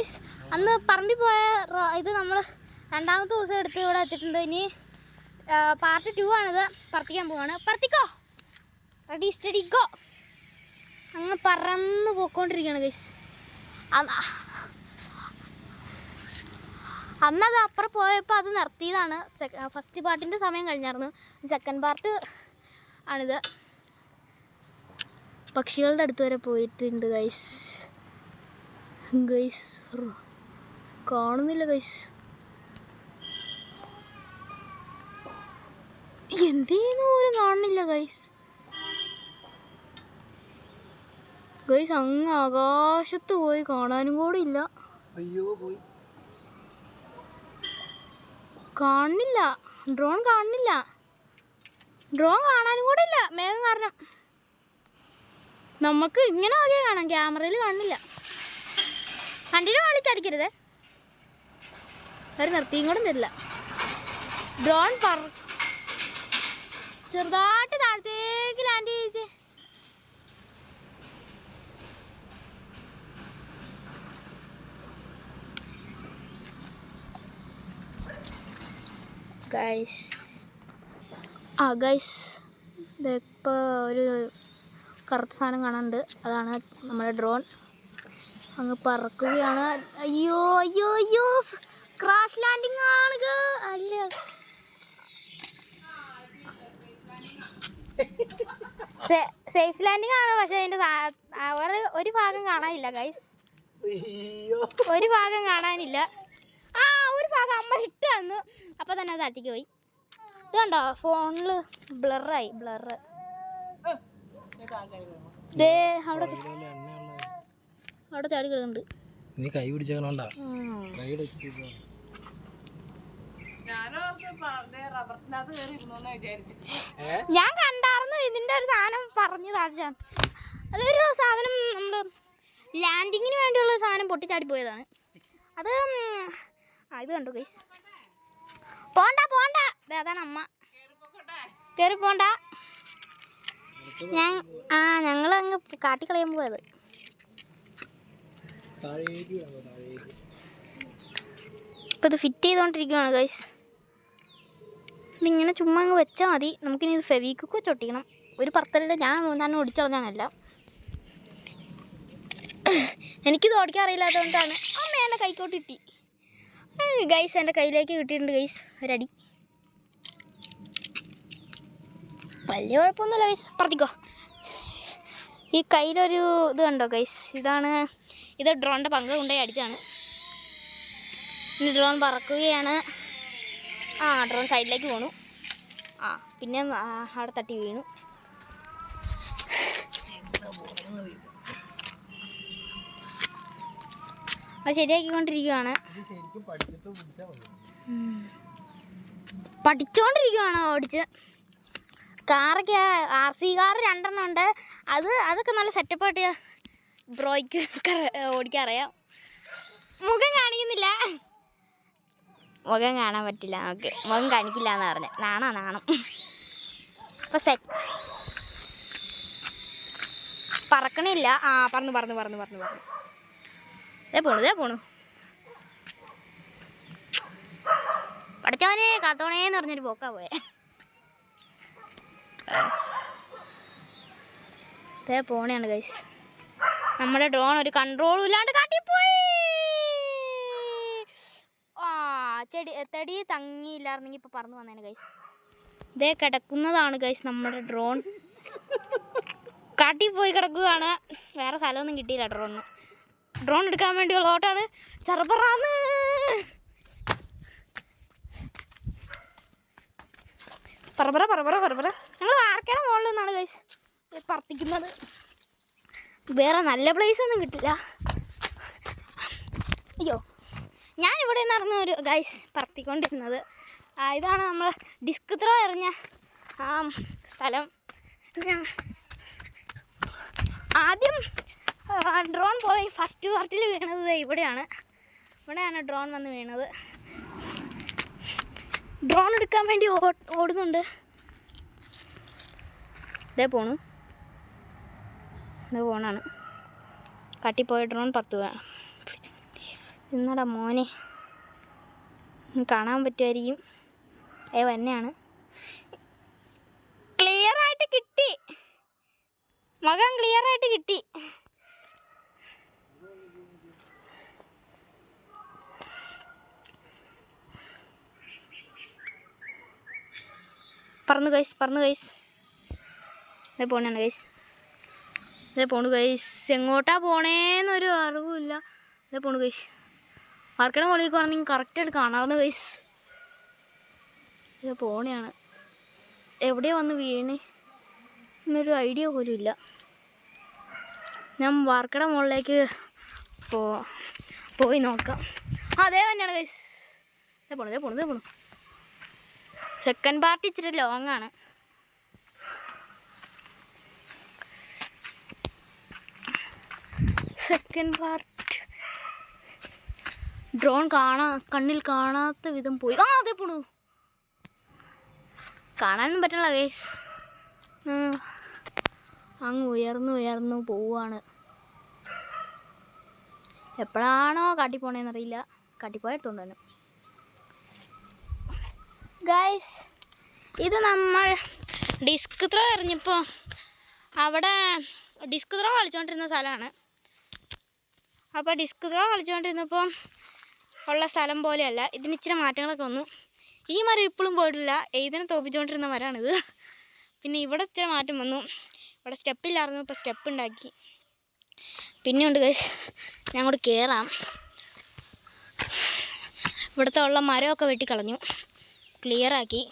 Guys അന്ന് പറമ്പിൽ പോയ ഇത് നമ്മൾ രണ്ടാമത്തെ ദിവസം എടുത്ത് ഇവിടെ വെച്ചിട്ടുണ്ട്. ഇനി പാർട്ട് 2 ആണിത്. പറത്തിക്കാൻ പോവാണ്. പറത്തിക്കോ, റെഡി സ്റ്റഡി ഗോ. അങ്ങ് പറന്ന് പോയിക്കൊണ്ടിരിക്കുകയാണ് ഗൈസ്. അന്നത് അപ്പുറം പോയപ്പോൾ അത് നിർത്തിയതാണ്. ഫസ്റ്റ് പാർട്ടിൻ്റെ സമയം കഴിഞ്ഞായിരുന്നു. സെക്കൻഡ് പാർട്ട് ആണിത്. പക്ഷികളുടെ അടുത്ത് വരെ പോയിട്ടുണ്ട് ഗൈസ്. കാണുന്നില്ല ഗൈസ്. എന്തേന്ന് പോലും കാണുന്നില്ല ഗൈസ്. അങ്ങ് ആകാശത്ത് പോയി, കാണാനും കൂടെ ഇല്ല. കാണുന്നില്ല, ഡ്രോൺ കാണുന്നില്ല. ഡ്രോൺ കാണാനും കൂടെ ഇല്ല, മേഘം കാരണം. നമുക്ക് ഇങ്ങനെ നോക്കിയാൽ കാണാം, ക്യാമറയിൽ കാണുന്നില്ല. വണ്ടിയുടെ വാളി ചടിക്കരുത്, ഒരു നിർത്തിയും കൂടെ തരില്ല. ഡ്രോൺ ചെറുതായിട്ട് താഴത്തേക്ക് ലാൻഡ് ചെയ്യിച്ചേ. ഗൈസ് ഇപ്പോൾ ഒരു കറുത്ത സാധനം കാണാനുണ്ട്. അതാണ് നമ്മുടെ ഡ്രോൺ. അങ്ങ് പറക്കുകയാണ്. അയ്യോ അയ്യോ അയ്യോ, ക്രാഷ് ലാൻഡിങ് ആണ്. അല്ല, സേഫ് ലാൻഡിങ് ആണ്. പക്ഷെ അതിൻ്റെ ഒരു ഭാഗം കാണാനില്ല ഗൈസ്. ഒരു ഭാഗം കാണാനില്ല. ഒരു ഭാഗം അമ്മ ഇട്ട് തന്നു, അപ്പോൾ തന്നെ അത് അറ്റിക്ക് പോയി. ഇത് കണ്ടോ, ഫോണിൽ ബ്ലറായി. അവിടെ ചാടി കിടക്കുന്നുണ്ട്. നീ കൈ പിടിച്ചോണ്ടാ. ഞാൻ കണ്ടായിരുന്നു ഇതിന്റെ ഒരു സാധനം പറഞ്ഞു താഴ്ചാണ്. അതൊരു സാധനം നമ്മൾ ലാൻഡിങ്ങിന് വേണ്ടിയുള്ള സാധനം പൊട്ടിച്ചാടി പോയതാണ്. അത് ഇത് കണ്ടു ഗൈസ്. പോണ്ട അതാണ് അമ്മ. കയറി പോണ്ട. ഞങ്ങൾ അങ്ങ് കാട്ടിക്കളയാൻ പോയത്. ഇപ്പം ഇത് ഫിറ്റ് ചെയ്തുകൊണ്ടിരിക്കുകയാണ് ഗൈസ്. ഇതിങ്ങനെ ചുമ്മാ അങ്ങ് വെച്ചാൽ മതി. നമുക്കിനി ഇത് ഫെവിക്വിക്ക് വെച്ച് ഒട്ടിക്കണം. ഒരു പറത്തലില്ല, ഞാൻ തന്നെ ഓടിച്ചളഞ്ഞാണല്ല. എനിക്കിത് ഓടിക്കാൻ അറിയില്ലാത്തതുകൊണ്ടാണ്. അമ്മ എൻ്റെ കൈക്കോട്ട് കിട്ടി ഗൈസ്. എൻ്റെ കയ്യിലേക്ക് കിട്ടിയിട്ടുണ്ട് ഗൈസ് ഒരടി. വലിയ കുഴപ്പമൊന്നുമില്ല ഗൈസ്. പറത്തിക്കോ. ഈ കയ്യിലൊരു ഇത് കണ്ടോ ഗൈസ്, ഇത് ഡ്രോണിൻ്റെ പങ്ക് കൊണ്ടുപോയി അടിച്ചാണ്. ഇനി ഡ്രോൺ പറക്കുകയാണ്. ഡ്രോൺ സൈഡിലേക്ക് പോണു. പിന്നെ അവിടെ തട്ടി വീണു. അത് ശരിയാക്കിക്കൊണ്ടിരിക്കുകയാണ്. പഠിച്ചോണ്ടിരിക്കുകയാണ് ഓടിച്ച്. കാറൊക്കെ RC കാർ 2 ഉണ്ട്. അതൊക്കെ നല്ല സെറ്റപ്പായിട്ട് ബ്രോയ്ക്ക് ഓടിക്കാൻ അറിയാം. മുഖം കാണിക്കുന്നില്ല, മുഖം കാണാൻ പറ്റില്ല നമുക്ക്. മുഖം കാണിക്കില്ല എന്ന് പറഞ്ഞ നാണം. അപ്പം പറക്കണില്ല. പറന്നു. ദേ പോണു. പഠിച്ചവനെ കാത്തോണേന്ന് പറഞ്ഞൊരു പോക്കാ പോയെ. ദേ പോണെയാണ് ഗൈസ്. നമ്മുടെ ഡ്രോൺ ഒരു കൺട്രോളും ഇല്ലാണ്ട് കാട്ടിപ്പോയി. തെടി തങ്ങിയില്ലായിരുന്നെങ്കിൽ ഇപ്പം പറന്ന് വന്നേനെ ഗൈസ്. ഇതേ കിടക്കുന്നതാണ് ഗൈസ് നമ്മുടെ ഡ്രോൺ. കാട്ടിപ്പോയി കിടക്കുകയാണ്. വേറെ സ്ഥലമൊന്നും കിട്ടിയില്ല ഡ്രോൺ എടുക്കാൻ വേണ്ടിയുള്ള ഓട്ടാണ്. ചെറുപ്പറാന്ന് പറ. ഞങ്ങൾ വാർക്കയുടെ മുകളിൽ നിന്നാണ് ഗൈസ് പറത്തിക്കുന്നത്. വേറെ നല്ല പ്ലേസ് ഒന്നും കിട്ടില്ല. അയ്യോ, ഞാനിവിടെ നിന്നായിരുന്നു ഒരു ഗൈസ് പറത്തിക്കൊണ്ടിരുന്നത്. ഇതാണ് നമ്മൾ ഡിസ്ക് ത്രോ എറിഞ്ഞ സ്ഥലം. ആദ്യം ഡ്രോൺ പോയി ഫസ്റ്റ് പാർട്ടിൽ വീണത് ഇവിടെയാണ് ഡ്രോൺ വന്ന് വീണത്. ഡ്രോൺ എടുക്കാൻ വേണ്ടി ഓടുന്നുണ്ട്. ഇതേ പോണാണ്. കാട്ടിപ്പോയ ഡ്രോൺ പറത്തുക. എന്നടാ മോനെ കാണാൻ പറ്റുമായിരിക്കും. വന്നെയാണ്. ക്ലിയറായിട്ട് കിട്ടി, മുഖം ക്ലിയറായിട്ട് കിട്ടി. പറന്നു ഗൈസ്. ഇതേ പോണാണ് ഗൈസ്. എങ്ങോട്ടാ പോണേന്നൊരു അറിവുമില്ല. ഇതേ പോണു ഗൈസ്. വാർക്കയുടെ മുകളിലേക്ക് പറഞ്ഞെങ്കിൽ കറക്റ്റായിട്ട് കാണാവുന്ന ഗൈസ്. ഇത് പോണെയാണ്. എവിടെയാ വന്ന് വീണ് എന്നൊരു ഐഡിയ പോലും ഇല്ല. ഞാൻ വാർക്കയുടെ മുകളിലേക്ക് പോയി നോക്കാം. അതേ തന്നെയാണ് ഗൈസ്. ഇതേ പോണു. സെക്കൻഡ് പാർട്ട് ഇച്ചിരി ലോങ്ങാണ്. സെക്കൻഡ് പാർട്ട് ഡ്രോൺ കണ്ണിൽ കാണാത്ത വിധം പോയി. അതേ പോണു. കാണാനൊന്നും പറ്റില്ല ഗൈസ്. അങ്ങ് ഉയർന്നു പോവാണ്. എപ്പോഴാണോ കാട്ടിപ്പോണേന്നറിയില്ല. കാട്ടിപ്പോയെടുത്തോണ്ട് തന്നെ ഗൈസ്. ഇത് നമ്മൾ ഡിസ്ക് ത്രോ എറിഞ്ഞപ്പോൾ അവിടെ ഡിസ്ക് ത്രോ കളിച്ചുകൊണ്ടിരുന്ന സ്ഥലമാണ്. അപ്പോൾ ഡിസ്ക് ത്രോ കളിച്ചുകൊണ്ടിരുന്നപ്പോൾ ഉള്ള സ്ഥലം പോലെയല്ല, ഇതിന് ഇച്ചിരി മാറ്റങ്ങളൊക്കെ വന്നു. ഈ മരം ഇപ്പോഴും പോയിട്ടില്ല. ഇതിനെ തോപ്പിച്ചുകൊണ്ടിരുന്ന മരമാണിത്. പിന്നെ ഇവിടെ ഇച്ചിരി മാറ്റം വന്നു. ഇവിടെ സ്റ്റെപ്പില്ലായിരുന്നു, ഇപ്പോൾ സ്റ്റെപ്പ് ഉണ്ടാക്കി. പിന്നെയുണ്ട് ഗൈസ്, ഞാൻ അങ്ങോട്ട് കയറാം. ഇവിടുത്തെ ഉള്ള മരമൊക്കെ വെട്ടിക്കളഞ്ഞു, ക്ലിയറാക്കി.